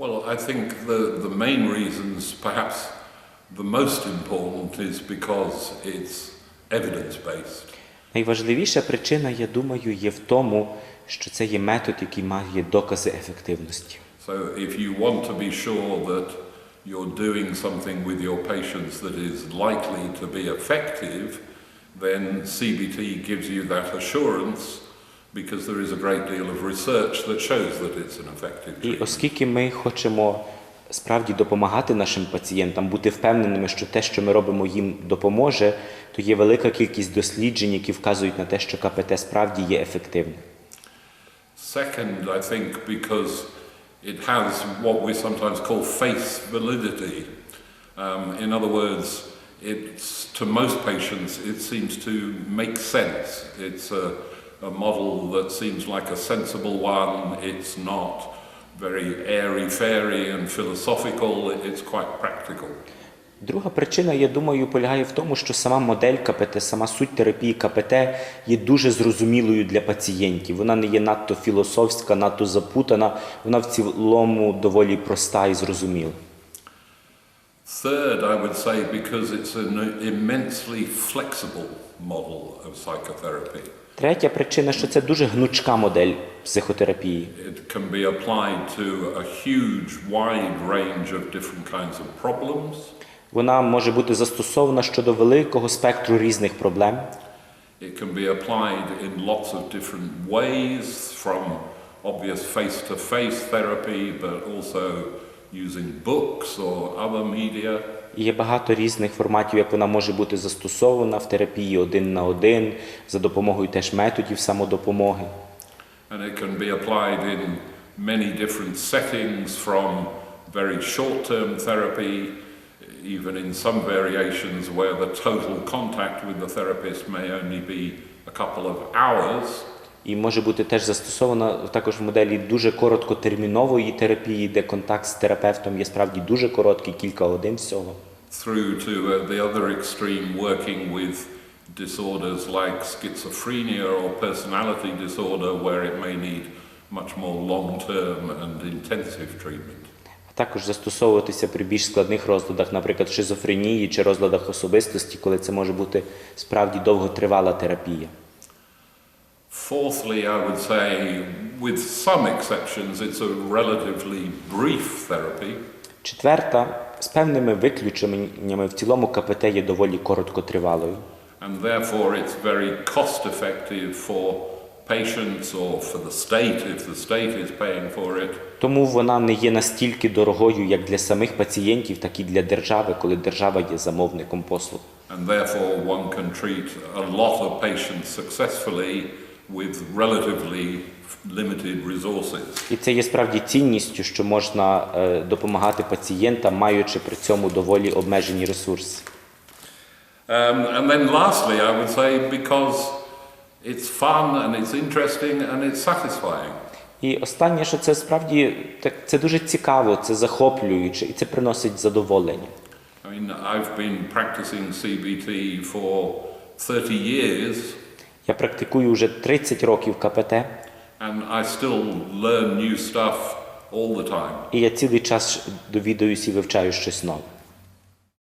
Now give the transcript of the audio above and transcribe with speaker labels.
Speaker 1: Well, I think the main reasons, perhaps the most important, is because it's evidence-based.
Speaker 2: Найважливіша причина, я думаю, є в тому, що це є метод, який має докази ефективності.
Speaker 1: So if you want to be sure that you're doing something with your patients that is likely to be effective, then CBT gives you that assurance because there is a great deal of research that shows that it's an effective treatment.
Speaker 2: І оскільки ми хочемо справді допомагати нашим пацієнтам, бути впевненими, що те, що ми робимо, їм допоможе, то є велика кількість досліджень, які вказують на те, що КПТ справді є ефективним.
Speaker 1: Second, I think, because it has what we sometimes call face validity. In other words, to most patients, it seems to make sense. It's a model that seems like a sensible one. It's not very airy-fairy and philosophical. It's quite practical.
Speaker 2: Друга причина, я думаю, полягає в тому, що сама модель КПТ, сама суть терапії КПТ є дуже зрозумілою для пацієнтів. Вона не є надто філософська, надто запутана, вона в цілому доволі проста і зрозуміла.
Speaker 1: Third, I would say, because it's an immensely flexible model of psychotherapy.
Speaker 2: Третя причина, що це дуже гнучка модель психотерапії.
Speaker 1: It can be applied to a huge, wide range of different kinds of problems.
Speaker 2: Вона може бути застосована щодо великого спектру різних проблем.
Speaker 1: It can be applied in lots of different ways, from obvious face-to-face therapy, but also using books or other media.
Speaker 2: І є багато різних форматів, як вона може бути застосована в терапії один на один, за допомогою теж методів самодопомоги.
Speaker 1: And it can be applied in many different settings, from very short-term therapy, even in some variations where the total contact with the therapist may only be a couple of hours.
Speaker 2: І може бути теж застосована також в моделі дуже короткотермінової терапії, де контакт з терапевтом є справді дуже короткий, кілька годин всього.
Speaker 1: Through to the other extreme, working with disorders like schizophrenia or personality disorder, where it may need much more long-term and intensive treatment.
Speaker 2: Також застосовуватися при більш складних розладах, наприклад, шизофренії чи розладах особистості, коли це може бути справді довготривала терапія.
Speaker 1: Fourthly, I would say, with some exceptions, it's a relatively brief therapy.
Speaker 2: Четверта, з певними виключеннями, в цілому КПТ є доволі короткотривалою.
Speaker 1: And therefore it's very cost effective for patients or for the state, if the state is paying for it.
Speaker 2: Тому вона не є настільки дорогою як для самих пацієнтів, так і для держави, коли держава є замовником послуг.
Speaker 1: And therefore one can treat a lot of patients successfully with relatively limited resources.
Speaker 2: І це є справді цінністю, що можна допомагати пацієнтам, маючи при цьому доволі обмежені ресурси.
Speaker 1: And then lastly, I would say, because it's fun and it's interesting and it's satisfying.
Speaker 2: І останнє, що це справді це дуже цікаво, це захоплююче і це приносить задоволення.
Speaker 1: I mean, I've been practicing CBT for 30 years.
Speaker 2: Я практикую вже 30 років КПТ.
Speaker 1: And I still learn new stuff all the time.
Speaker 2: І я цілий час довідуюсь і вивчаю щось нове.